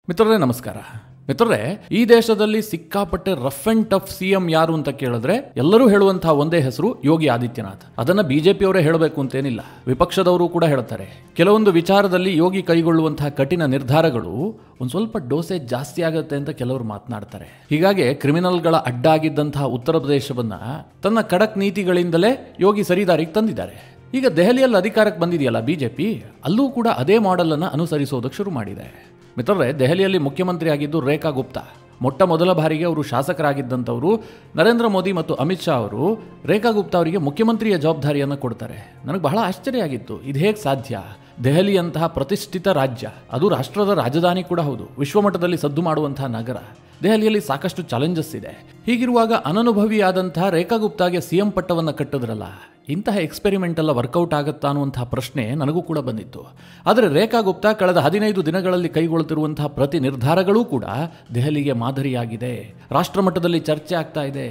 ಮಿತ್ರರೇ ನಮಸ್ಕಾರ. ಮಿತ್ರರೇ, ಈ ದೇಶದಲ್ಲಿ ಸಿಕ್ಕಾಪಟ್ಟೆ ರಫ್ ಅಂಡ್ ಟಫ್ ಸಿಎಂ ಯಾರು ಅಂತ ಕೇಳಿದ್ರೆ ಎಲ್ಲರೂ ಹೇಳುವಂತಹ ಒಂದೇ ಹೆಸರು ಯೋಗಿ ಆದಿತ್ಯನಾಥ್. ಅದನ್ನ ಬಿಜೆಪಿಯವರೇ ಹೇಳಬೇಕು ಅಂತೇನಿಲ್ಲ, ವಿಪಕ್ಷದವರು ಕೂಡ ಹೇಳ್ತಾರೆ. ಕೆಲವೊಂದು ವಿಚಾರದಲ್ಲಿ ಯೋಗಿ ಕೈಗೊಳ್ಳುವಂತಹ ಕಠಿಣ ನಿರ್ಧಾರಗಳು ಒಂದ್ ಸ್ವಲ್ಪ ಡೋಸೇಜ್ ಜಾಸ್ತಿ ಆಗುತ್ತೆ ಅಂತ ಕೆಲವರು ಮಾತನಾಡ್ತಾರೆ. ಹೀಗಾಗಿ ಕ್ರಿಮಿನಲ್ಗಳ ಅಡ್ಡ ಆಗಿದ್ದಂತಹ ಉತ್ತರ ಪ್ರದೇಶವನ್ನ ತನ್ನ ಖಡಕ್ ನೀತಿಗಳಿಂದಲೇ ಯೋಗಿ ಸರಿದಾರಿಗೆ ತಂದಿದ್ದಾರೆ. ಈಗ ದೆಹಲಿಯಲ್ಲಿ ಅಧಿಕಾರಕ್ಕೆ ಬಂದಿದೆಯಲ್ಲ ಬಿಜೆಪಿ, ಅಲ್ಲೂ ಕೂಡ ಅದೇ ಮಾಡೆಲ್ ಅನ್ನು ಅನುಸರಿಸೋದಕ್ಕೆ ಶುರು ಮಾಡಿದೆ. ಮಿತ್ರರೇ, ದೆಹಲಿಯಲ್ಲಿ ಮುಖ್ಯಮಂತ್ರಿ ಆಗಿದ್ದು ರೇಖಾ ಗುಪ್ತಾ. ಮೊಟ್ಟ ಮೊದಲ ಬಾರಿಗೆ ಅವರು ಶಾಸಕರಾಗಿದ್ದಂಥವರು. ನರೇಂದ್ರ ಮೋದಿ ಮತ್ತು ಅಮಿತ್ ಶಾ ಅವರು ರೇಖಾ ಗುಪ್ತಾ ಅವರಿಗೆ ಮುಖ್ಯಮಂತ್ರಿಯ ಜವಾಬ್ದಾರಿಯನ್ನು ಕೊಡ್ತಾರೆ. ನನಗೆ ಬಹಳ ಆಶ್ಚರ್ಯ ಆಗಿತ್ತು, ಇದು ಹೇಗೆ ಸಾಧ್ಯ? ದೆಹಲಿಯಂತಹ ಪ್ರತಿಷ್ಠಿತ ರಾಜ್ಯ, ಅದು ರಾಷ್ಟ್ರದ ರಾಜಧಾನಿ ಕೂಡ ಹೌದು, ವಿಶ್ವಮಟ್ಟದಲ್ಲಿ ಸದ್ದು ಮಾಡುವಂತಹ ನಗರ. ದೆಹಲಿಯಲ್ಲಿ ಸಾಕಷ್ಟು ಚಾಲೆಂಜಸ್ ಇದೆ. ಹೀಗಿರುವಾಗ ಅನನುಭವಿಯಾದಂತಹ ರೇಖಾ ಗುಪ್ತಾಗೆ ಸಿಎಂ ಪಟ್ಟವನ್ನು ಕಟ್ಟಿದ್ರಲ್ಲ, ಇಂತಹ ಎಕ್ಸ್ಪೆರಿಮೆಂಟ್ ಎಲ್ಲ ವರ್ಕೌಟ್ ಆಗುತ್ತಾ ಅನ್ನುವಂತಹ ಪ್ರಶ್ನೆ ನನಗೂ ಕೂಡ ಬಂದಿತ್ತು. ಆದರೆ ರೇಖಾ ಗುಪ್ತಾ ಕಳೆದ 15 ದಿನಗಳಲ್ಲಿ ಕೈಗೊಳ್ಳುತ್ತಿರುವಂತಹ ಪ್ರತಿ ನಿರ್ಧಾರಗಳೂ ಕೂಡ ದೆಹಲಿಗೆ ಮಾದರಿಯಾಗಿದೆ. ರಾಷ್ಟ್ರ ಮಟ್ಟದಲ್ಲಿ ಚರ್ಚೆ ಆಗ್ತಾ ಇದೆ.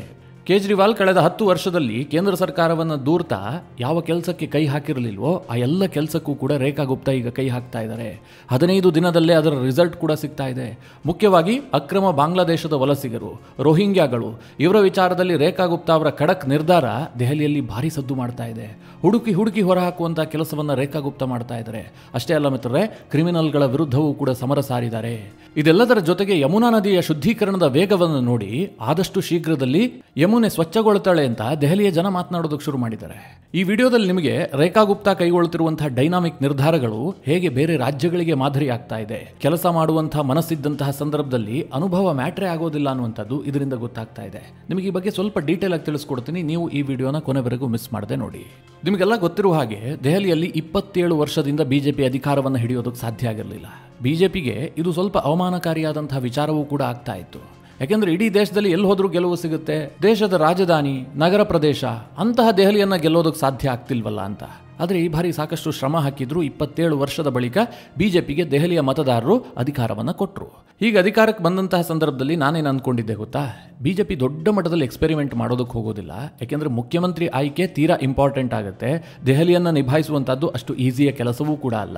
ಕೇಜ್ರಿವಾಲ್ ಕಳೆದ 10 ವರ್ಷದಲ್ಲಿ ಕೇಂದ್ರ ಸರ್ಕಾರವನ್ನು ದೂರ್ತಾ ಯಾವ ಕೆಲಸಕ್ಕೆ ಕೈ ಹಾಕಿರಲಿಲ್ವೋ ಆ ಎಲ್ಲ ಕೆಲಸಕ್ಕೂ ಕೂಡ ರೇಖಾ ಗುಪ್ತಾ ಈಗ ಕೈ ಹಾಕ್ತಾ ಇದ್ದಾರೆ. 15 ದಿನದಲ್ಲೇ ಅದರ ರಿಸಲ್ಟ್ ಕೂಡ ಸಿಗ್ತಾ ಇದೆ. ಮುಖ್ಯವಾಗಿ ಅಕ್ರಮ ಬಾಂಗ್ಲಾದೇಶದ ವಲಸಿಗರು, ರೋಹಿಂಗ್ಯಾಗಳು, ಇವರ ವಿಚಾರದಲ್ಲಿ ರೇಖಾ ಗುಪ್ತಾ ಅವರ ಖಡಕ್ ನಿರ್ಧಾರ ದೆಹಲಿಯಲ್ಲಿ ಭಾರಿ ಸದ್ದು ಮಾಡ್ತಾ ಇದೆ. ಹುಡುಕಿ ಹೊರಹಾಕುವಂತಹ ಕೆಲಸವನ್ನು ರೇಖಾ ಗುಪ್ತಾ ಮಾಡ್ತಾ ಇದ್ದಾರೆ. ಅಷ್ಟೇ ಅಲ್ಲ ಮಿತ್ರರೇ, ಕ್ರಿಮಿನಲ್ಗಳ ವಿರುದ್ಧವೂ ಕೂಡ ಸಮರ ಸಾರಿದ್ದಾರೆ. ಇದೆಲ್ಲದರ ಜೊತೆಗೆ ಯಮುನಾ ನದಿಯ ಶುದ್ಧೀಕರಣದ ವೇಗವನ್ನು ನೋಡಿ ಆದಷ್ಟು ಶೀಘ್ರದಲ್ಲಿ ಯಮುನೆ ಸ್ವಚ್ಛಗೊಳ್ತಾಳೆ ಅಂತ ದೆಹಲಿಯ ಜನ ಮಾತನಾಡೋದಕ್ಕೆ ಶುರು ಮಾಡಿದ್ದಾರೆ. ಈ ವಿಡಿಯೋದಲ್ಲಿ ನಿಮಗೆ ರೇಖಾ ಗುಪ್ತಾ ಕೈಗೊಳ್ಳುತ್ತಿರುವಂತಹ ಡೈನಾಮಿಕ್ ನಿರ್ಧಾರಗಳು ಹೇಗೆ ಬೇರೆ ರಾಜ್ಯಗಳಿಗೆ ಮಾದರಿ ಆಗ್ತಾ ಇದೆ. ಕೆಲಸ ಮಾಡುವಂತಹ ಮನಸ್ಸಿದ್ದಂತಹ ಸಂದರ್ಭದಲ್ಲಿ ಅನುಭವ ಮ್ಯಾಟ್ರೇ ಆಗೋದಿಲ್ಲ ಅನ್ನುವಂಥದ್ದು ಇದರಿಂದ ಗೊತ್ತಾಗ್ತಾ ಇದೆ. ನಿಮಗೆ ಈ ಬಗ್ಗೆ ಸ್ವಲ್ಪ ಡೀಟೇಲ್ ಆಗಿ ತಿಳಿಸ್ಕೊಡ್ತೀನಿ, ನೀವು ಈ ವಿಡಿಯೋನ ಕೊನೆವರೆಗೂ ಮಿಸ್ ಮಾಡದೆ ನೋಡಿ. ನಿಮಗೆಲ್ಲ ಗೊತ್ತಿರುವ ಹಾಗೆ ದೆಹಲಿಯಲ್ಲಿ 27 ವರ್ಷದಿಂದ ಬಿಜೆಪಿ ಅಧಿಕಾರವನ್ನು ಹಿಡಿಯೋದಕ್ಕೆ ಸಾಧ್ಯ ಆಗಿರಲಿಲ್ಲ. ಬಿಜೆಪಿಗೆ ಇದು ಸ್ವಲ್ಪ ಅವಮಾನಕಾರಿಯಾದಂತಹ ವಿಚಾರವೂ ಕೂಡ ಆಗ್ತಾ ಇತ್ತು. ಯಾಕೆಂದ್ರೆ ಇಡೀ ದೇಶದಲ್ಲಿ ಎಲ್ಲಿ ಹೋದ್ರೂ ಗೆಲುವು ಸಿಗುತ್ತೆ, ದೇಶದ ರಾಜಧಾನಿ, ನಗರ ಪ್ರದೇಶ, ಅಂತಹ ದೆಹಲಿಯನ್ನ ಗೆಲ್ಲೋದಕ್ಕೆ ಸಾಧ್ಯ ಆಗ್ತಿಲ್ವಲ್ಲ ಅಂತ. ಆದರೆ ಈ ಬಾರಿ ಸಾಕಷ್ಟು ಶ್ರಮ ಹಾಕಿದ್ರು. 27 ವರ್ಷದ ಬಳಿಕ ಬಿಜೆಪಿಗೆ ದೆಹಲಿಯ ಮತದಾರರು ಅಧಿಕಾರವನ್ನು ಕೊಟ್ಟರು. ಹೀಗೆ ಅಧಿಕಾರಕ್ಕೆ ಬಂದಂತಹ ಸಂದರ್ಭದಲ್ಲಿ ನಾನೇನು ಅಂದ್ಕೊಂಡಿದ್ದೆ ಗೊತ್ತಾ, ಬಿಜೆಪಿ ದೊಡ್ಡ ಮಟ್ಟದಲ್ಲಿ ಎಕ್ಸ್ಪೆರಿಮೆಂಟ್ ಮಾಡೋದಕ್ಕೆ ಹೋಗೋದಿಲ್ಲ. ಯಾಕೆಂದರೆ ಮುಖ್ಯಮಂತ್ರಿ ಆಯ್ಕೆ ತೀರಾ ಇಂಪಾರ್ಟೆಂಟ್ ಆಗುತ್ತೆ. ದೆಹಲಿಯನ್ನು ನಿಭಾಯಿಸುವಂಥದ್ದು ಅಷ್ಟು ಈಸಿಯ ಕೆಲಸವೂ ಕೂಡ ಅಲ್ಲ.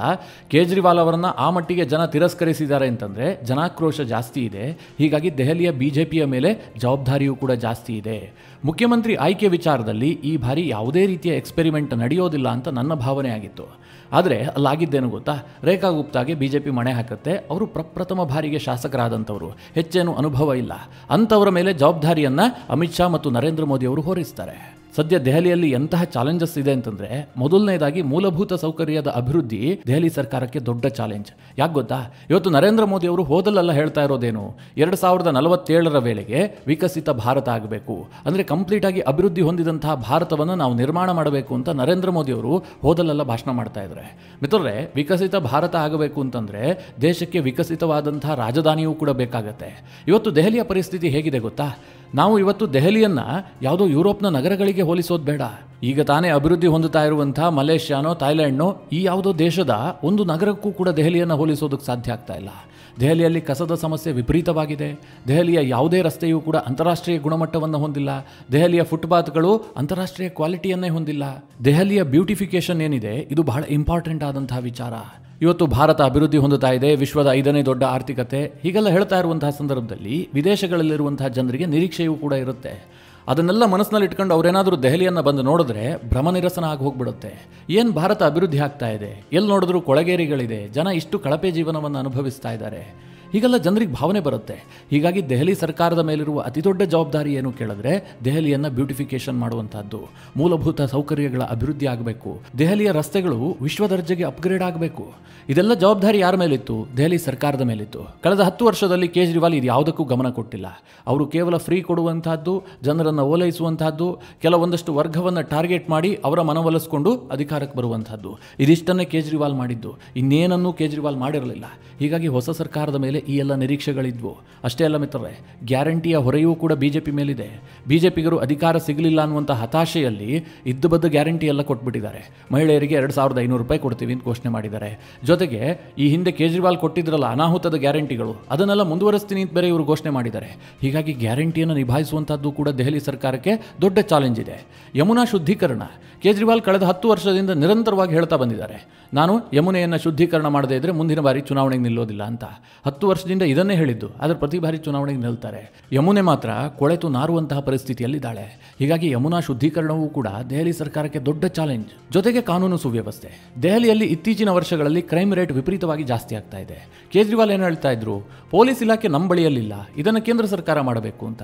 ಕೇಜ್ರಿವಾಲ್ ಅವರನ್ನು ಆ ಮಟ್ಟಿಗೆ ಜನ ತಿರಸ್ಕರಿಸಿದ್ದಾರೆ ಅಂತಂದರೆ ಜನಾಕ್ರೋಶ ಜಾಸ್ತಿ ಇದೆ. ಹೀಗಾಗಿ ದೆಹಲಿಯ ಬಿಜೆಪಿಯ ಮೇಲೆ ಜವಾಬ್ದಾರಿಯೂ ಕೂಡ ಜಾಸ್ತಿ ಇದೆ. ಮುಖ್ಯಮಂತ್ರಿ ಆಯ್ಕೆ ವಿಚಾರದಲ್ಲಿ ಈ ಬಾರಿ ಯಾವುದೇ ರೀತಿಯ ಎಕ್ಸ್ಪೆರಿಮೆಂಟ್ ನಡೆಯೋದಿಲ್ಲ ಅಂತ ನನ್ನ ಭಾವನೆ ಆಗಿತ್ತು. ಆದರೆ ಅಲ್ಲಾಗಿದ್ದೇನು ಗೊತ್ತಾ, ರೇಖಾ ಗುಪ್ತಾಗೆ ಬಿಜೆಪಿ ಮಣೆ ಹಾಕುತ್ತೆ. ಅವರು ಪ್ರಪ್ರಥಮ ಬಾರಿಗೆ ಶಾಸಕರಾದಂಥವರು, ಹೆಚ್ಚೇನು ಅನುಭವ ಇಲ್ಲ. ಅಂಥವರ ಮೇಲೆ ಜವಾಬ್ದಾರಿಯನ್ನು ಅಮಿತ್ ಶಾ ಮತ್ತು ನರೇಂದ್ರ ಮೋದಿ ಅವರು ಹೊರಿಸ್ತಾರೆ. ಸದ್ಯ ದೆಹಲಿಯಲ್ಲಿ ಎಂತಹ ಚಾಲೆಂಜಸ್ ಇದೆ ಅಂತಂದ್ರೆ, ಮೊದಲನೇದಾಗಿ ಮೂಲಭೂತ ಸೌಕರ್ಯದ ಅಭಿವೃದ್ಧಿ ದೆಹಲಿ ಸರ್ಕಾರಕ್ಕೆ ದೊಡ್ಡ ಚಾಲೆಂಜ್. ಯಾಕೆ ಗೊತ್ತಾ, ಇವತ್ತು ನರೇಂದ್ರ ಮೋದಿ ಅವರು ಹೋದಲ್ಲೆಲ್ಲ ಹೇಳ್ತಾ ಇರೋದೇನು, 2047ರ ವೇಳೆಗೆ ವಿಕಸಿತ ಭಾರತ ಆಗಬೇಕು, ಅಂದರೆ ಕಂಪ್ಲೀಟ್ ಆಗಿ ಅಭಿವೃದ್ಧಿ ಹೊಂದಿದಂತಹ ಭಾರತವನ್ನು ನಾವು ನಿರ್ಮಾಣ ಮಾಡಬೇಕು ಅಂತ ನರೇಂದ್ರ ಮೋದಿ ಅವರು ಹೋದಲ್ಲೆಲ್ಲ ಭಾಷಣ ಮಾಡ್ತಾ ಇದ್ದಾರೆ. ಮಿತ್ರರೇ, ವಿಕಸಿತ ಭಾರತ ಆಗಬೇಕು ಅಂತಂದ್ರೆ ದೇಶಕ್ಕೆ ವಿಕಸಿತವಾದಂತಹ ರಾಜಧಾನಿಯೂ ಕೂಡ ಬೇಕಾಗತ್ತೆ. ಇವತ್ತು ದೆಹಲಿಯ ಪರಿಸ್ಥಿತಿ ಹೇಗಿದೆ ಗೊತ್ತಾ, ನಾವು ಇವತ್ತು ದೆಹಲಿಯನ್ನ ಯಾವುದೋ ಯುರೋಪ್ನ ನಗರಗಳಿಗೆ ಹೋಲಿಸೋದು ಬೇಡ. ಈಗ ತಾನೇ ಅಭಿವೃದ್ಧಿ ಹೊಂದುತ್ತಾ ಇರುವಂತಹ ಮಲೇಷ್ಯಾನೋ ಥೈಲ್ಯಾಂಡ್ನೋ ಈ ಯಾವುದೋ ದೇಶದ ಒಂದು ನಗರಕ್ಕೂ ಕೂಡ ದೆಹಲಿಯನ್ನು ಹೋಲಿಸೋದಕ್ಕೆ ಸಾಧ್ಯ ಆಗ್ತಾ ಇಲ್ಲ. ದೆಹಲಿಯಲ್ಲಿ ಕಸದ ಸಮಸ್ಯೆ ವಿಪರೀತವಾಗಿದೆ. ದೆಹಲಿಯ ಯಾವುದೇ ರಸ್ತೆಯೂ ಕೂಡ ಅಂತಾರಾಷ್ಟ್ರೀಯ ಗುಣಮಟ್ಟವನ್ನು ಹೊಂದಿಲ್ಲ. ದೆಹಲಿಯ ಫುಟ್ಪಾತ್ಗಳು ಅಂತಾರಾಷ್ಟ್ರೀಯ ಕ್ವಾಲಿಟಿಯನ್ನೇ ಹೊಂದಿಲ್ಲ. ದೆಹಲಿಯ ಬ್ಯೂಟಿಫಿಕೇಶನ್ ಏನಿದೆ, ಇದು ಬಹಳ ಇಂಪಾರ್ಟೆಂಟ್ ಆದಂತಹ ವಿಚಾರ. ಇವತ್ತು ಭಾರತ ಅಭಿವೃದ್ಧಿ ಹೊಂದುತ್ತಾ ಇದೆ, ವಿಶ್ವದ 5ನೇ ದೊಡ್ಡ ಆರ್ಥಿಕತೆ. ಹೀಗೆಲ್ಲ ಹೇಳ್ತಾ ಇರುವಂತಹ ಸಂದರ್ಭದಲ್ಲಿ ವಿದೇಶಗಳಲ್ಲಿರುವಂತಹ ಜನರಿಗೆ ನಿರೀಕ್ಷೆಯೂ ಕೂಡ ಇರುತ್ತೆ. ಅದನ್ನೆಲ್ಲ ಮನಸ್ಸಿನಲ್ಲಿ ಇಟ್ಕೊಂಡು ಅವರೇನಾದರೂ ದೆಹಲಿಯನ್ನು ಬಂದು ನೋಡಿದ್ರೆ ಭ್ರಮನಿರಸನ ಆಗಿ ಹೋಗ್ಬಿಡುತ್ತೆ. ಏನು ಭಾರತ ಅಭಿವೃದ್ಧಿ ಆಗ್ತಾ ಇದೆ, ಎಲ್ಲಿ ನೋಡಿದ್ರೂ ಕೊಳಗೇರಿಗಳಿದೆ, ಜನ ಇಷ್ಟು ಕಳಪೆ ಜೀವನವನ್ನು ಅನುಭವಿಸ್ತಾ ಇದ್ದಾರೆ, ಹೀಗೆಲ್ಲ ಜನರಿಗೆ ಭಾವನೆ ಬರುತ್ತೆ. ಹೀಗಾಗಿ ದೆಹಲಿ ಸರ್ಕಾರದ ಮೇಲಿರುವ ಅತಿ ದೊಡ್ಡ ಜವಾಬ್ದಾರಿ ಏನು ಕೇಳಿದ್ರೆ, ದೆಹಲಿಯನ್ನು ಬ್ಯೂಟಿಫಿಕೇಶನ್ ಮಾಡುವಂಥದ್ದು, ಮೂಲಭೂತ ಸೌಕರ್ಯಗಳ ಅಭಿವೃದ್ಧಿ ಆಗಬೇಕು, ದೆಹಲಿಯ ರಸ್ತೆಗಳು ವಿಶ್ವ ದರ್ಜೆಗೆ ಅಪ್ಗ್ರೇಡ್ ಆಗಬೇಕು. ಇದೆಲ್ಲ ಜವಾಬ್ದಾರಿ ಯಾರ ಮೇಲಿತ್ತು? ದೆಹಲಿ ಸರ್ಕಾರದ ಮೇಲಿತ್ತು. ಕಳೆದ 10 ವರ್ಷದಲ್ಲಿ ಕೇಜ್ರಿವಾಲ್ ಇದು ಯಾವುದಕ್ಕೂ ಗಮನ ಕೊಟ್ಟಿಲ್ಲ. ಅವರು ಕೇವಲ ಫ್ರೀ ಕೊಡುವಂತಹದ್ದು, ಜನರನ್ನು ಓಲೈಸುವಂತಹದ್ದು, ಕೆಲವೊಂದಷ್ಟು ವರ್ಗವನ್ನು ಟಾರ್ಗೆಟ್ ಮಾಡಿ ಅವರ ಮನವೊಲಿಸಿಕೊಂಡು ಅಧಿಕಾರಕ್ಕೆ ಬರುವಂತಹದ್ದು, ಇದಿಷ್ಟನ್ನೇ ಕೇಜ್ರಿವಾಲ್ ಮಾಡಿದ್ದು. ಇನ್ನೇನನ್ನೂ ಕೇಜ್ರಿವಾಲ್ ಮಾಡಿರಲಿಲ್ಲ. ಹೀಗಾಗಿ ಹೊಸ ಸರ್ಕಾರದ ಮೇಲೆ ಈ ಎಲ್ಲ ನಿರೀಕ್ಷೆಗಳಿದ್ವು. ಅಷ್ಟೇ ಅಲ್ಲ ಮಿತ್ರರೇ, ಗ್ಯಾರಂಟಿಯ ಹೊರೆಯೂ ಕೂಡ ಬಿಜೆಪಿ ಮೇಲಿದೆ. ಬಿಜೆಪಿಗರು ಅಧಿಕಾರ ಸಿಗಲಿಲ್ಲ ಅನ್ನುವಂಥ ಹತಾಶೆಯಲ್ಲಿ ಇದ್ದಬದ್ದ ಗ್ಯಾರಂಟಿ ಎಲ್ಲ ಕೊಟ್ಬಿಟ್ಟಿದ್ದಾರೆ. ಮಹಿಳೆಯರಿಗೆ 2500 ರೂಪಾಯಿ ಕೊಡ್ತೀವಿ ಅಂತ ಘೋಷಣೆ ಮಾಡಿದ್ದಾರೆ. ಜೊತೆಗೆ ಈ ಹಿಂದೆ ಕೇಜ್ರಿವಾಲ್ ಕೊಟ್ಟಿದ್ರಲ್ಲ ಅನಾಹುತದ ಗ್ಯಾರಂಟಿಗಳು, ಅದನ್ನೆಲ್ಲ ಮುಂದುವರಿಸ್ತೀನಿ ಅಂತ ಬೇರೆ ಇವರು ಘೋಷಣೆ ಮಾಡಿದ್ದಾರೆ. ಹೀಗಾಗಿ ಗ್ಯಾರಂಟಿಯನ್ನು ನಿಭಾಯಿಸುವಂಥದ್ದು ಕೂಡ ದೆಹಲಿ ಸರ್ಕಾರಕ್ಕೆ ದೊಡ್ಡ ಚಾಲೆಂಜ್ ಇದೆ. ಯಮುನಾ ಶುದ್ಧೀಕರಣ, ಕೇಜ್ರಿವಾಲ್ ಕಳೆದ 10 ವರ್ಷದಿಂದ ನಿರಂತರವಾಗಿ ಹೇಳ್ತಾ ಬಂದಿದ್ದಾರೆ, ನಾನು ಯಮುನೆಯನ್ನು ಶುದ್ಧೀಕರಣ ಮಾಡದೇ ಇದ್ರೆ ಮುಂದಿನ ಬಾರಿ ಚುನಾವಣೆಗೆ ನಿಲ್ಲೋದಿಲ್ಲ ಅಂತ. 10 ವರ್ಷದಿಂದ ಇದನ್ನೇ ಹೇಳಿದ್ದು, ಆದರೆ ಪ್ರತಿ ಬಾರಿ ಚುನಾವಣೆಗೆ ನಿಲ್ತಾರೆ. ಯಮುನೆ ಮಾತ್ರ ಕೊಳೆತು ನಾರುವಂತಹ ಪರಿಸ್ಥಿತಿಯಲ್ಲಿದ್ದಾಳೆ. ಹೀಗಾಗಿ ಯಮುನಾ ಶುದ್ಧೀಕರಣವೂ ಕೂಡ ದೆಹಲಿ ಸರ್ಕಾರಕ್ಕೆ ದೊಡ್ಡ ಚಾಲೆಂಜ್. ಜೊತೆಗೆ ಕಾನೂನು ಸುವ್ಯವಸ್ಥೆ. ದೆಹಲಿಯಲ್ಲಿ ಇತ್ತೀಚಿನ ವರ್ಷಗಳಲ್ಲಿ ಕ್ರೈಮ್ ರೇಟ್ ವಿಪರೀತವಾಗಿ ಜಾಸ್ತಿ ಆಗ್ತಾ ಇದೆ. ಕೇಜ್ರಿವಾಲ್ ಏನು ಹೇಳ್ತಾ ಇದ್ರು, ಪೊಲೀಸ್ ಇಲಾಖೆ ನಮ್ಮ ಬಳಿಯಲ್ಲಿಲ್ಲ, ಇದನ್ನು ಕೇಂದ್ರ ಸರ್ಕಾರ ಮಾಡಬೇಕು ಅಂತ.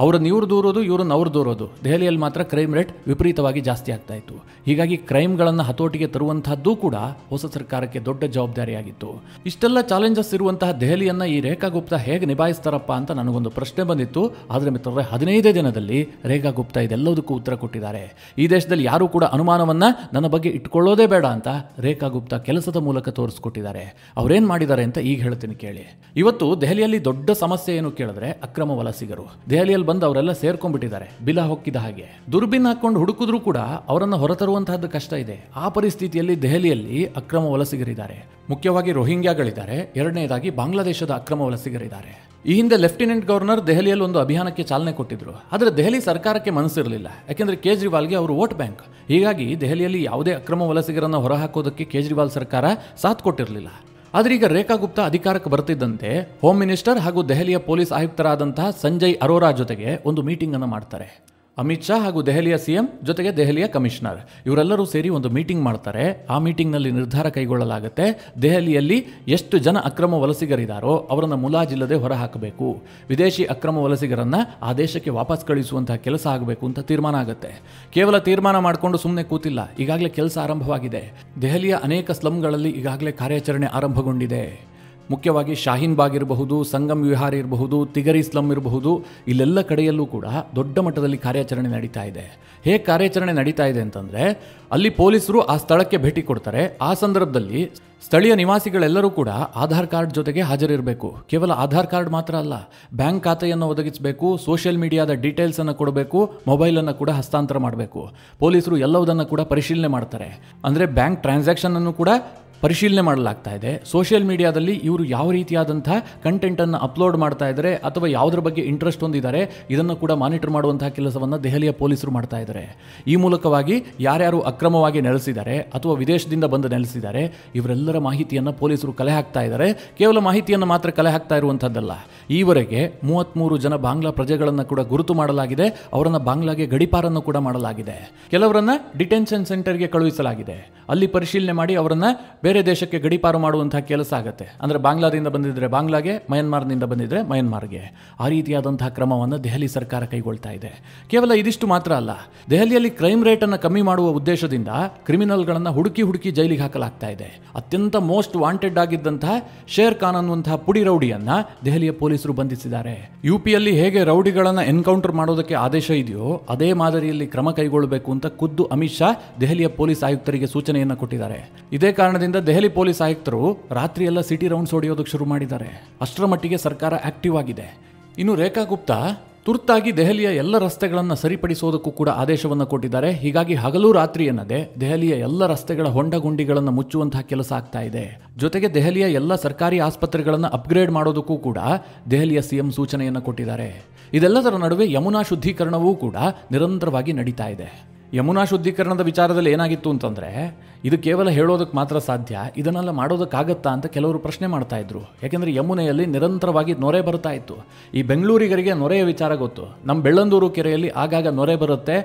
ಅವರನ್ನು ಇವರು ದೂರೋದು, ಇವರನ್ನು ಅವ್ರು ದೂರೋದು. ದೆಹಲಿಯಲ್ಲಿ ಮಾತ್ರ ಕ್ರೈಮ್ ರೇಟ್ ವಿಪರೀತವಾಗಿ ಜಾಸ್ತಿ ಆಗ್ತಾ ಇತ್ತು. ಹೀಗಾಗಿ ಕ್ರೈಮ್ಗಳನ್ನು ಹತೋಟಿಗೆ ತರುವಂತಹದ್ದು ಕೂಡ ಹೊಸ ಸರ್ಕಾರಕ್ಕೆ ದೊಡ್ಡ ಜವಾಬ್ದಾರಿಯಾಗಿತ್ತು. ಇಷ್ಟೆಲ್ಲ ಚಾಲೆಂಜಸ್ ಇರುವಂತಹ ದೆಹಲಿಯನ್ನ ಈ ರೇಖಾ ಗುಪ್ತಾ ಹೇಗೆ ನಿಭಾಯಿಸ್ತಾರಪ್ಪ ಅಂತ ನನಗೊಂದು ಪ್ರಶ್ನೆ ಬಂದಿತ್ತು. ಆದರೆ ಮಿತ್ರರೇ, 15 ದಿನದಲ್ಲಿ ರೇಖಾ ಗುಪ್ತಾ ಇದೆಲ್ಲದಕ್ಕೂ ಉತ್ತರ ಕೊಟ್ಟಿದ್ದಾರೆ. ಈ ದೇಶದಲ್ಲಿ ಯಾರೂ ಕೂಡ ಅನುಮಾನವನ್ನ ನನ್ನ ಬಗ್ಗೆ ಇಟ್ಕೊಳ್ಳೋದೇ ಬೇಡ ಅಂತ ರೇಖಾ ಗುಪ್ತಾ ಕೆಲಸದ ಮೂಲಕ ತೋರಿಸ್ಕೊಟ್ಟಿದ್ದಾರೆ. ಅವ್ರೇನ್ ಮಾಡಿದ್ದಾರೆ ಅಂತ ಈಗ ಹೇಳ್ತೀನಿ ಕೇಳಿ. ಇವತ್ತು ದೆಹಲಿಯಲ್ಲಿ ದೊಡ್ಡ ಸಮಸ್ಯೆ ಏನು ಕೇಳಿದ್ರೆ ಅಕ್ರಮ ವಲಸಿಗರು. ದೆಹಲಿಯಲ್ಲಿ ಬಂದು ಅವರೆಲ್ಲ ಸೇರ್ಕೊಂಡ್ಬಿಟ್ಟಿದ್ದಾರೆ, ಬಿಲ ಹೊಕ್ಕಿದ ಹಾಗೆ. ದುರ್ಬಿನ್ ಹಾಕೊಂಡು ಹುಡುಕಿದ್ರೂ ಕೂಡ ಅವರನ್ನು ಹೊರತರುವಂತಹದ್ದು ಕಷ್ಟ ಇದೆ. ಆ ಪರಿಸ್ಥಿತಿಯಲ್ಲಿ ದೆಹಲಿಯಲ್ಲಿ ಅಕ್ರಮ ವಲಸಿಗರಿದ್ದಾರೆ. ಮುಖ್ಯವಾಗಿ ರೋಹಿಂಗ್ಯಾಗಳಿದ್ದಾರೆ, ಎರಡನೇದಾಗಿ ಬಾಂಗ್ಲಾದೇಶದ ಅಕ್ರಮ ವಲಸಿಗರಿದ್ದಾರೆ. ಈ ಹಿಂದೆ ಲೆಫ್ಟಿನೆಂಟ್ ಗವರ್ನರ್ ದೆಹಲಿಯಲ್ಲಿ ಒಂದು ಅಭಿಯಾನಕ್ಕೆ ಚಾಲನೆ ಕೊಟ್ಟಿದ್ರು. ಆದರೆ ದೆಹಲಿ ಸರ್ಕಾರಕ್ಕೆ ಮನಸ್ಸಿರಲಿಲ್ಲ, ಯಾಕೆಂದ್ರೆ ಕೇಜ್ರಿವಾಲ್ಗೆ ಅವರು ವೋಟ್ ಬ್ಯಾಂಕ್. ಹೀಗಾಗಿ ದೆಹಲಿಯಲ್ಲಿ ಯಾವುದೇ ಅಕ್ರಮ ವಲಸಿಗರನ್ನು ಹೊರಹಾಕೋದಕ್ಕೆ ಕೇಜ್ರಿವಾಲ್ ಸರ್ಕಾರ ಸಾಥ್ ಕೊಟ್ಟಿರಲಿಲ್ಲ. ಆದರೆ ಈಗ ರೇಖಾ ಗುಪ್ತಾ ಅಧಿಕಾರಕ್ಕೆ ಬರ್ತಿದ್ದಂತೆ ಹೋಮ್ ಮಿನಿಸ್ಟರ್ ಹಾಗೂ ದೆಹಲಿಯ ಪೊಲೀಸ್ ಆಯುಕ್ತರಾದಂತಹ ಸಂಜಯ್ ಅರೋರಾ ಜೊತೆಗೆ ಒಂದು ಮೀಟಿಂಗ್ ಅನ್ನು ಮಾಡ್ತಾರೆ. ಅಮಿತ್ ಶಾ ಹಾಗೂ ದೆಹಲಿಯ ಸಿಎಂ ಜೊತೆಗೆ ದೆಹಲಿಯ ಕಮಿಷನರ್ ಇವರೆಲ್ಲರೂ ಸೇರಿ ಒಂದು ಮೀಟಿಂಗ್ ಮಾಡ್ತಾರೆ. ಆ ಮೀಟಿಂಗ್ನಲ್ಲಿ ನಿರ್ಧಾರ ಕೈಗೊಳ್ಳಲಾಗುತ್ತೆ. ದೆಹಲಿಯಲ್ಲಿ ಎಷ್ಟು ಜನ ಅಕ್ರಮ ವಲಸಿಗರಿದ್ದಾರೋ ಅವರನ್ನು ಮುಲಾಜಿಲ್ಲದೆ ಹೊರಹಾಕಬೇಕು, ವಿದೇಶಿ ಅಕ್ರಮ ವಲಸಿಗರನ್ನ ಆ ದೇಶಕ್ಕೆ ವಾಪಸ್ ಕಳಿಸುವಂತಹ ಕೆಲಸ ಆಗಬೇಕು ಅಂತ ತೀರ್ಮಾನ ಆಗುತ್ತೆ. ಕೇವಲ ತೀರ್ಮಾನ ಮಾಡಿಕೊಂಡು ಸುಮ್ಮನೆ ಕೂತಿಲ್ಲ, ಈಗಾಗಲೇ ಕೆಲಸ ಆರಂಭವಾಗಿದೆ. ದೆಹಲಿಯ ಅನೇಕ ಸ್ಲಮ್ಗಳಲ್ಲಿ ಈಗಾಗಲೇ ಕಾರ್ಯಾಚರಣೆ ಆರಂಭಗೊಂಡಿದೆ. ಮುಖ್ಯವಾಗಿ ಶಾಹೀನ್ ಬಾಗ್ ಇರಬಹುದು, ಸಂಗಮ್ ವಿಹಾರ್ ಇರಬಹುದು, ತಿಗರಿ ಸ್ಲಮ್ ಇರಬಹುದು, ಇಲ್ಲೆಲ್ಲ ಕಡೆಯಲ್ಲೂ ಕೂಡ ದೊಡ್ಡ ಮಟ್ಟದಲ್ಲಿ ಕಾರ್ಯಾಚರಣೆ ನಡೀತಾ ಇದೆ. ಹೇಗೆ ಕಾರ್ಯಾಚರಣೆ ನಡೀತಾ ಇದೆ ಅಂತಂದರೆ, ಅಲ್ಲಿ ಪೊಲೀಸರು ಆ ಸ್ಥಳಕ್ಕೆ ಭೇಟಿ ಕೊಡ್ತಾರೆ. ಆ ಸಂದರ್ಭದಲ್ಲಿ ಸ್ಥಳೀಯ ನಿವಾಸಿಗಳೆಲ್ಲರೂ ಕೂಡ ಆಧಾರ್ ಕಾರ್ಡ್ ಜೊತೆಗೆ ಹಾಜರಿರಬೇಕು. ಕೇವಲ ಆಧಾರ್ ಕಾರ್ಡ್ ಮಾತ್ರ ಅಲ್ಲ, ಬ್ಯಾಂಕ್ ಖಾತೆಯನ್ನು ಒದಗಿಸಬೇಕು, ಸೋಷಿಯಲ್ ಮೀಡಿಯಾದ ಡೀಟೇಲ್ಸನ್ನು ಕೊಡಬೇಕು, ಮೊಬೈಲನ್ನು ಕೂಡ ಹಸ್ತಾಂತರ ಮಾಡಬೇಕು. ಪೊಲೀಸರು ಎಲ್ಲವುದನ್ನು ಕೂಡ ಪರಿಶೀಲನೆ ಮಾಡ್ತಾರೆ. ಅಂದರೆ ಬ್ಯಾಂಕ್ ಟ್ರಾನ್ಸಾಕ್ಷನ್ ಅನ್ನು ಕೂಡ ಪರಿಶೀಲನೆ ಮಾಡಲಾಗ್ತಾ ಇದೆ. ಸೋಷಿಯಲ್ ಮೀಡಿಯಾದಲ್ಲಿ ಇವರು ಯಾವ ರೀತಿಯಾದಂತಹ ಕಂಟೆಂಟನ್ನು ಅಪ್ಲೋಡ್ ಮಾಡ್ತಾ ಇದ್ದಾರೆ ಅಥವಾ ಯಾವುದರ ಬಗ್ಗೆ ಇಂಟ್ರೆಸ್ಟ್ ಹೊಂದಿದ್ದಾರೆ ಇದನ್ನು ಕೂಡ ಮಾನಿಟರ್ ಮಾಡುವಂತಹ ಕೆಲಸವನ್ನು ದೆಹಲಿಯ ಪೊಲೀಸರು ಮಾಡ್ತಾ ಇದ್ದಾರೆ. ಈ ಮೂಲಕವಾಗಿ ಯಾರ್ಯಾರು ಅಕ್ರಮವಾಗಿ ನೆಲೆಸಿದ್ದಾರೆ ಅಥವಾ ವಿದೇಶದಿಂದ ಬಂದು ನೆಲೆಸಿದ್ದಾರೆ ಇವರೆಲ್ಲರ ಮಾಹಿತಿಯನ್ನು ಪೊಲೀಸರು ಕಲೆ ಹಾಕ್ತಾ ಇದ್ದಾರೆ. ಕೇವಲ ಮಾಹಿತಿಯನ್ನು ಮಾತ್ರ ಕಲೆ ಹಾಕ್ತಾ ಇರುವಂಥದ್ದಲ್ಲ, ಈವರೆಗೆ 33 ಜನ ಬಾಂಗ್ಲಾ ಪ್ರಜೆಗಳನ್ನು ಕೂಡ ಗುರುತು ಮಾಡಲಾಗಿದೆ. ಅವರನ್ನು ಬಾಂಗ್ಲಾಗೆ ಗಡೀಪಾರನ್ನು ಕೂಡ ಮಾಡಲಾಗಿದೆ. ಕೆಲವರನ್ನ ಡಿಟೆನ್ಷನ್ ಸೆಂಟರ್ಗೆ ಕಳುಹಿಸಲಾಗಿದೆ. ಅಲ್ಲಿ ಪರಿಶೀಲನೆ ಮಾಡಿ ಅವರನ್ನ ಬೇರೆ ದೇಶಕ್ಕೆ ಗಡೀಪಾರು ಮಾಡುವಂತಹ ಕೆಲಸ ಆಗುತ್ತೆ. ಅಂದರೆ ಬಾಂಗ್ಲಾದಿಂದ ಬಂದಿದ್ರೆ ಬಾಂಗ್ಲಾಗೆ, ಮಯನ್ಮಾರ್ನಿಂದ ಬಂದಿದ್ರೆ ಮಯನ್ಮಾರ್ಗೆ. ಆ ರೀತಿಯಾದಂತಹ ಕ್ರಮವನ್ನು ದೆಹಲಿ ಸರ್ಕಾರ ಕೈಗೊಳ್ತಾ ಇದೆ. ಕೇವಲ ಇದಿಷ್ಟು ಮಾತ್ರ ಅಲ್ಲ, ದೆಹಲಿಯಲ್ಲಿ ಕ್ರೈಮ್ ರೇಟನ್ನು ಕಮ್ಮಿ ಮಾಡುವ ಉದ್ದೇಶದಿಂದ ಕ್ರಿಮಿನಲ್ಗಳನ್ನು ಹುಡುಕಿ ಜೈಲಿಗೆ ಹಾಕಲಾಗ್ತಾ ಇದೆ. ಅತ್ಯಂತ ಮೋಸ್ಟ್ ವಾಂಟೆಡ್ ಆಗಿದ್ದಂತಹ ಶೇರ್ ಖಾನ್ ಅನ್ನುವಂತಹ ಪುಡಿ ರೌಡಿಯನ್ನ ದೆಹಲಿಯ ಪೊಲೀಸರು ಬಂಧಿಸಿದ್ದಾರೆ. ಯುಪಿಯಲ್ಲಿ ಹೇಗೆ ರೌಡಿಗಳನ್ನು ಎನ್ಕೌಂಟರ್ ಮಾಡೋದಕ್ಕೆ ಆದೇಶ ಇದೆಯೋ ಅದೇ ಮಾದರಿಯಲ್ಲಿ ಕ್ರಮ ಕೈಗೊಳ್ಳಬೇಕು ಅಂತ ಖುದ್ದು ಅಮಿತ್ ಶಾ ದೆಹಲಿಯ ಪೊಲೀಸ್ ಆಯುಕ್ತರಿಗೆ ಸೂಚನೆಯನ್ನು ಕೊಟ್ಟಿದ್ದಾರೆ. ಇದೇ ಕಾರಣದಿಂದ ದೆಹಲಿ ಪೊಲೀಸ್ ಆಯುಕ್ತರು ರಾತ್ರಿಯೆಲ್ಲ ಸಿಟಿ ರೌಂಡ್ಸ್ ಹೊಡೆಯೋದಕ್ಕೆ ಶುರು ಮಾಡಿದ್ದಾರೆ. ಅಷ್ಟರ ಮಟ್ಟಿಗೆ ಸರ್ಕಾರ ಆಕ್ಟಿವ್ ಆಗಿದೆ. ಇನ್ನು ರೇಖಾ ಗುಪ್ತಾ ತುರ್ತಾಗಿ ದೆಹಲಿಯ ಎಲ್ಲ ರಸ್ತೆಗಳನ್ನು ಸರಿಪಡಿಸೋದಕ್ಕೂ ಕೂಡ ಆದೇಶವನ್ನು ಕೊಟ್ಟಿದ್ದಾರೆ. ಹೀಗಾಗಿ ಹಗಲು ರಾತ್ರಿ ಎನ್ನದೆ ದೆಹಲಿಯ ಎಲ್ಲ ರಸ್ತೆಗಳ ಹೊಂಡ ಗುಂಡಿಗಳನ್ನು ಮುಚ್ಚುವಂತಹ ಕೆಲಸ ಆಗ್ತಾ ಇದೆ. ಜೊತೆಗೆ ದೆಹಲಿಯ ಎಲ್ಲ ಸರ್ಕಾರಿ ಆಸ್ಪತ್ರೆಗಳನ್ನು ಅಪ್ಗ್ರೇಡ್ ಮಾಡೋದಕ್ಕೂ ಕೂಡ ದೆಹಲಿಯ ಸಿಎಂ ಸೂಚನೆಯನ್ನು ಕೊಟ್ಟಿದ್ದಾರೆ. ಇದೆಲ್ಲದರ ನಡುವೆ ಯಮುನಾ ಶುದ್ಧೀಕರಣವೂ ಕೂಡ ನಿರಂತರವಾಗಿ ನಡೀತಾ ಇದೆ. ಯಮುನಾ ಶುದ್ಧೀಕರಣದ ವಿಚಾರದಲ್ಲಿ ಏನಾಗಿತ್ತು ಅಂತಂದರೆ, ಇದು ಕೇವಲ ಹೇಳೋದಕ್ಕೆ ಮಾತ್ರ ಸಾಧ್ಯ, ಇದನ್ನೆಲ್ಲ ಮಾಡೋದಕ್ಕಾಗತ್ತಾ ಅಂತ ಕೆಲವರು ಪ್ರಶ್ನೆ ಮಾಡ್ತಾ ಇದ್ರು. ಯಾಕೆಂದರೆ ಯಮುನೆಯಲ್ಲಿ ನಿರಂತರವಾಗಿ ನೊರೆ ಬರ್ತಾ ಇತ್ತು. ಈ ಬೆಂಗಳೂರಿಗರಿಗೆ ನೊರೆಯ ವಿಚಾರ ಗೊತ್ತು. ನಮ್ಮ ಬೆಳ್ಳಂದೂರು ಕೆರೆಯಲ್ಲಿ ಆಗಾಗ ನೊರೆ ಬರುತ್ತೆ,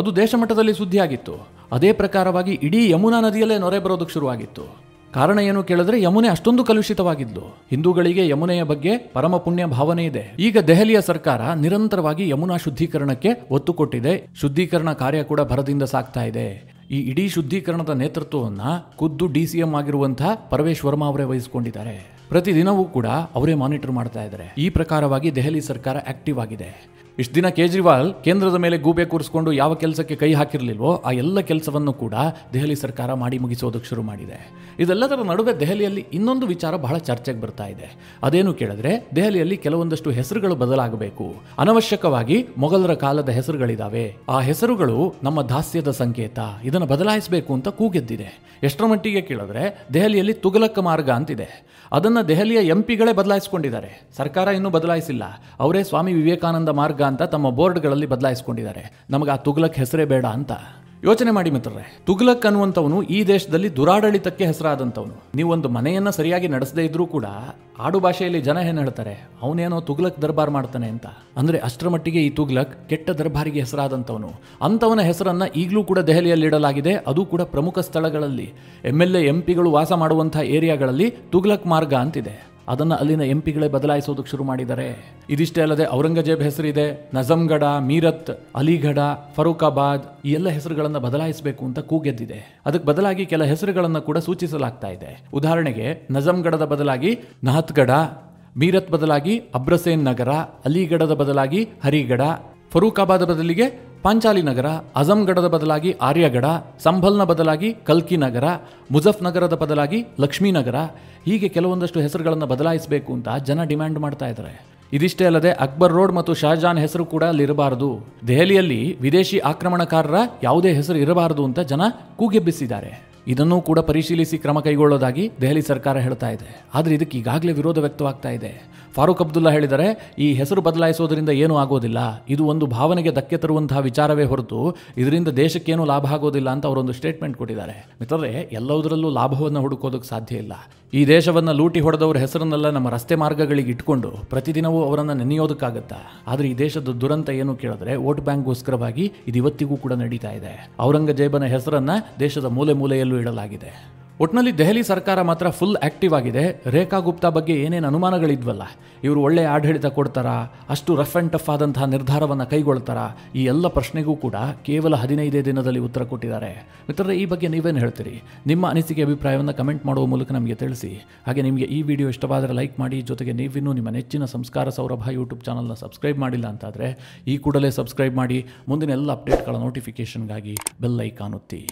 ಅದು ದೇಶ ಮಟ್ಟದಲ್ಲಿ ಸುದ್ದಿಯಾಗಿತ್ತು. ಅದೇ ಪ್ರಕಾರವಾಗಿ ಇಡೀ ಯಮುನಾ ನದಿಯಲ್ಲೇ ನೊರೆ ಬರೋದಕ್ಕೆ ಶುರುವಾಗಿತ್ತು. ಕಾರಣ ಏನು ಕೇಳಿದ್ರೆ, ಯಮುನೆ ಅಷ್ಟೊಂದು ಕಲುಷಿತವಾಗಿದ್ಲು. ಹಿಂದೂಗಳಿಗೆ ಯಮುನೆಯ ಬಗ್ಗೆ ಪರಮ ಪುಣ್ಯ ಭಾವನೆ ಇದೆ. ಈಗ ದೆಹಲಿಯ ಸರ್ಕಾರ ನಿರಂತರವಾಗಿ ಯಮುನಾ ಶುದ್ಧೀಕರಣಕ್ಕೆ ಒತ್ತು ಕೊಟ್ಟಿದೆ. ಶುದ್ಧೀಕರಣ ಕಾರ್ಯ ಕೂಡ ಭರದಿಂದ ಸಾಗ್ತಾ ಇದೆ. ಈ ಇಡೀ ಶುದ್ಧೀಕರಣದ ನೇತೃತ್ವವನ್ನ ಖುದ್ದು DCM ಆಗಿರುವಂತಹ ಪರವೇಶ್ ವರ್ಮಾ ಅವರೇ ವಹಿಸಿಕೊಂಡಿದ್ದಾರೆ. ಪ್ರತಿದಿನವೂ ಕೂಡ ಅವರೇ ಮಾನಿಟರ್ ಮಾಡ್ತಾ ಇದ್ದಾರೆ. ಈ ಪ್ರಕಾರವಾಗಿ ದೆಹಲಿ ಸರ್ಕಾರ ಆಕ್ಟಿವ್ ಆಗಿದೆ. ಇಷ್ಟು ದಿನ ಕೇಜ್ರಿವಾಲ್ ಕೇಂದ್ರದ ಮೇಲೆ ಗೂಬೆ ಕೂರಿಸಿಕೊಂಡು ಯಾವ ಕೆಲಸಕ್ಕೆ ಕೈ ಹಾಕಿರಲಿಲ್ವೋ ಆ ಎಲ್ಲ ಕೆಲಸವನ್ನು ಕೂಡ ದೆಹಲಿ ಸರ್ಕಾರ ಮಾಡಿ ಮುಗಿಸೋದಕ್ಕೆ ಶುರು ಮಾಡಿದೆ. ಇದೆಲ್ಲದರ ನಡುವೆ ದೆಹಲಿಯಲ್ಲಿ ಇನ್ನೊಂದು ವಿಚಾರ ಬಹಳ ಚರ್ಚೆಗೆ ಬರ್ತಾ ಇದೆ. ಅದೇನು ಕೇಳಿದ್ರೆ, ದೆಹಲಿಯಲ್ಲಿ ಕೆಲವೊಂದಷ್ಟು ಹೆಸರುಗಳು ಬದಲಾಗಬೇಕು. ಅನವಶ್ಯಕವಾಗಿ ಮೊಘಲರ ಕಾಲದ ಹೆಸರುಗಳಿದಾವೆ, ಆ ಹೆಸರುಗಳು ನಮ್ಮ ದಾಸ್ಯದ ಸಂಕೇತ, ಇದನ್ನು ಬದಲಾಯಿಸಬೇಕು ಅಂತ ಕೂಗೆದ್ದಿದೆ. ಎಷ್ಟರ ಮಟ್ಟಿಗೆ ಕೇಳಿದ್ರೆ, ದೆಹಲಿಯಲ್ಲಿ ತುಘಲಕ್ ಮಾರ್ಗ ಅಂತಿದೆ, ಅದನ್ನ ದೆಹಲಿಯ ಎಂಪಿಗಳೇ ಬದಲಾಯಿಸಿಕೊಂಡಿದ್ದಾರೆ. ಸರ್ಕಾರ ಇನ್ನೂ ಬದಲಾಯಿಸಿಲ್ಲ. ಅವರೇ ಸ್ವಾಮಿ ವಿವೇಕಾನಂದ ಮಾರ್ಗ ಅಂತ ತಮ್ಮ ಬೋರ್ಡ್ಗಳಲ್ಲಿ ಬದಲಾಯಿಸಿಕೊಂಡಿದ್ದಾರೆ. ನಮಗೆ ಆ ತುಘಲಕ್ ಹೆಸರೇ ಬೇಡ ಅಂತ. ಯೋಚನೆ ಮಾಡಿ ಮಿತ್ರರೇ, ತುಘಲಕ್ ಅನ್ನುವಂಥವನು ಈ ದೇಶದಲ್ಲಿ ದುರಾಡಳಿತಕ್ಕೆ ಹೆಸರಾದಂಥವನು. ನೀವೊಂದು ಮನೆಯನ್ನ ಸರಿಯಾಗಿ ನಡೆಸದೇ ಇದ್ರೂ ಕೂಡ ಆಡು ಭಾಷೆಯಲ್ಲಿ ಜನ ಏನು ಹೇಳ್ತಾರೆ, ಅವನೇನೋ ತುಘಲಕ್ ದರ್ಬಾರ್ ಮಾಡ್ತಾನೆ ಅಂತ. ಅಂದ್ರೆ ಅಷ್ಟರ ಮಟ್ಟಿಗೆ ಈ ತುಘಲಕ್ ಕೆಟ್ಟ ದರ್ಬಾರಿಗೆ ಹೆಸರಾದಂಥವನು. ಅಂಥವನ ಹೆಸರನ್ನ ಈಗಲೂ ಕೂಡ ದೆಹಲಿಯಲ್ಲಿ ಇಡಲಾಗಿದೆ, ಅದು ಕೂಡ ಪ್ರಮುಖ ಸ್ಥಳಗಳಲ್ಲಿ. MLA MP ಗಳು ವಾಸ ಮಾಡುವಂಥ ಏರಿಯಾಗಳಲ್ಲಿ ತುಘಲಕ್ ಮಾರ್ಗ ಅಂತಿದೆ. ಅದನ್ನು ಅಲ್ಲಿನ MP ಗಳೇ ಬದಲಾಯಿಸೋದಕ್ಕೆ ಶುರು ಮಾಡಿದ್ದಾರೆ. ಇದಿಷ್ಟೇ ಅಲ್ಲದೆ ಔರಂಗಜೇಬ್ ಹೆಸರಿದೆ, ನಜಮ್ಗಢ, ಮೀರತ್, ಅಲಿಗಢ, ಫರೂಕಾಬಾದ್ ಈ ಎಲ್ಲ ಹೆಸರುಗಳನ್ನು ಬದಲಾಯಿಸಬೇಕು ಅಂತ ಕೂಗೆದ್ದಿದೆ. ಅದಕ್ಕೆ ಬದಲಾಗಿ ಕೆಲ ಹೆಸರುಗಳನ್ನು ಕೂಡ ಸೂಚಿಸಲಾಗ್ತಾ ಇದೆ. ಉದಾಹರಣೆಗೆ ನಜಮ್ಗಢದ ಬದಲಾಗಿ ನಹತ್ಗಢ, ಮೀರತ್ ಬದಲಾಗಿ ಅಬ್ರಸೇನ್ ನಗರ, ಅಲಿಗಢದ ಬದಲಾಗಿ ಹರಿಗಢ, ಫರೂಕಾಬಾದ್ ಬದಲಿಗೆ ಪಾಂಚಾಲಿ ನಗರ, ಅಜಂಗಢದ ಬದಲಾಗಿ ಆರ್ಯಗಢ, ಸಂಭಲ್ನ ಬದಲಾಗಿ ಕಲ್ಕಿ ನಗರ, ಮುಜಫ್ ನಗರದ ಬದಲಾಗಿ ಲಕ್ಷ್ಮೀ ನಗರ, ಹೀಗೆ ಕೆಲವೊಂದಷ್ಟು ಹೆಸರುಗಳನ್ನು ಬದಲಾಯಿಸಬೇಕು ಅಂತ ಜನ ಡಿಮ್ಯಾಂಡ್ ಮಾಡ್ತಾ ಇದ್ದಾರೆ. ಇದಿಷ್ಟೇ ಅಲ್ಲದೆ ಅಕ್ಬರ್ ರೋಡ್ ಮತ್ತು ಶಹಜಾನ್ ಹೆಸರು ಕೂಡ ಅಲ್ಲಿರಬಾರದು. ದೆಹಲಿಯಲ್ಲಿ ವಿದೇಶಿ ಆಕ್ರಮಣಕಾರರ ಯಾವುದೇ ಹೆಸರು ಇರಬಾರದು ಅಂತ ಜನ ಕೂಗೆಬ್ಬಿಸಿದ್ದಾರೆ. ಇದನ್ನೂ ಕೂಡ ಪರಿಶೀಲಿಸಿ ಕ್ರಮ ಕೈಗೊಳ್ಳೋದಾಗಿ ದೆಹಲಿ ಸರ್ಕಾರ ಹೇಳ್ತಾ ಇದೆ. ಆದರೆ ಇದಕ್ಕೆ ಈಗಾಗಲೇ ವಿರೋಧ ವ್ಯಕ್ತವಾಗ್ತಾ ಇದೆ. ಫಾರೂಕ್ ಅಬ್ದುಲ್ಲಾ ಹೇಳಿದರೆ, ಈ ಹೆಸರು ಬದಲಾಯಿಸೋದ್ರಿಂದ ಏನೂ ಆಗೋದಿಲ್ಲ, ಇದು ಒಂದು ಭಾವನೆಗೆ ಧಕ್ಕೆ ತರುವಂತಹ ವಿಚಾರವೇ ಹೊರತು ಇದರಿಂದ ದೇಶಕ್ಕೇನೂ ಲಾಭ ಆಗೋದಿಲ್ಲ ಅಂತ ಅವರೊಂದು ಸ್ಟೇಟ್ಮೆಂಟ್ ಕೊಟ್ಟಿದ್ದಾರೆ. ಮಿತ್ರರೇ, ಎಲ್ಲದರಲ್ಲೂ ಲಾಭವನ್ನು ಹುಡುಕೋದಕ್ಕೆ ಸಾಧ್ಯ ಇಲ್ಲ. ಈ ದೇಶವನ್ನು ಲೂಟಿ ಹೊಡೆದವರ ಹೆಸರನ್ನೆಲ್ಲ ನಮ್ಮ ರಸ್ತೆ ಮಾರ್ಗಗಳಿಗೆ ಇಟ್ಕೊಂಡು ಪ್ರತಿದಿನವೂ ಅವರನ್ನು ನೆನೆಯೋದಕ್ಕಾಗತ್ತಾ? ಆದರೆ ಈ ದೇಶದ ದುರಂತ ಏನು ಕೇಳಿದ್ರೆ, ವೋಟ್ ಬ್ಯಾಂಕ್ಗೋಸ್ಕರವಾಗಿ ಇದು ಇವತ್ತಿಗೂ ಕೂಡ ನಡೀತಾ ಇದೆ. ಔರಂಗಜೇಬನ ಹೆಸರನ್ನ ದೇಶದ ಮೂಲೆ ಮೂಲೆಯಲ್ಲೂ ಇಡಲಾಗಿದೆ. ಒಟ್ಟಿನಲ್ಲಿ ದೆಹಲಿ ಸರ್ಕಾರ ಮಾತ್ರ ಫುಲ್ ಆಕ್ಟಿವ್ ಆಗಿದೆ. ರೇಖಾ ಗುಪ್ತಾ ಬಗ್ಗೆ ಏನೇನು ಅನುಮಾನಗಳಿದ್ವಲ್ಲ, ಇವರು ಒಳ್ಳೆಯ ಆಡಳಿತ ಕೊಡ್ತಾರಾ, ಅಷ್ಟು ರಫ್ ಆ್ಯಂಡ್ ಟಫ್ ಆದಂತಹ ನಿರ್ಧಾರವನ್ನು ಕೈಗೊಳ್ತಾರಾ, ಈ ಎಲ್ಲ ಪ್ರಶ್ನೆಗೂ ಕೂಡ ಕೇವಲ 15 ದಿನದಲ್ಲಿ ಉತ್ತರ ಕೊಟ್ಟಿದ್ದಾರೆ. ಮಿತ್ರರೇ, ಈ ಬಗ್ಗೆ ನೀವೇನು ಹೇಳ್ತೀರಿ? ನಿಮ್ಮ ಅನಿಸಿಕೆ ಅಭಿಪ್ರಾಯವನ್ನು ಕಮೆಂಟ್ ಮಾಡುವ ಮೂಲಕ ನಮಗೆ ತಿಳಿಸಿ. ಹಾಗೆ ನಿಮಗೆ ಈ ವಿಡಿಯೋ ಇಷ್ಟವಾದರೆ ಲೈಕ್ ಮಾಡಿ. ಜೊತೆಗೆ ನೀವಿನ್ನೂ ನಿಮ್ಮ ನೆಚ್ಚಿನ ಸಂಸ್ಕಾರ ಸೌರಭ ಯೂಟ್ಯೂಬ್ ಚಾನಲ್ನ ಸಬ್ಸ್ಕ್ರೈಬ್ ಮಾಡಿಲ್ಲ ಅಂತಾದರೆ ಈ ಕೂಡಲೇ ಸಬ್ಸ್ಕ್ರೈಬ್ ಮಾಡಿ. ಮುಂದಿನ ಎಲ್ಲ ಅಪ್ಡೇಟ್ಗಳ ನೋಟಿಫಿಕೇಷನ್ಗಾಗಿ ಬೆಲ್ ಐಕಾನ್ ಒತ್ತಿ.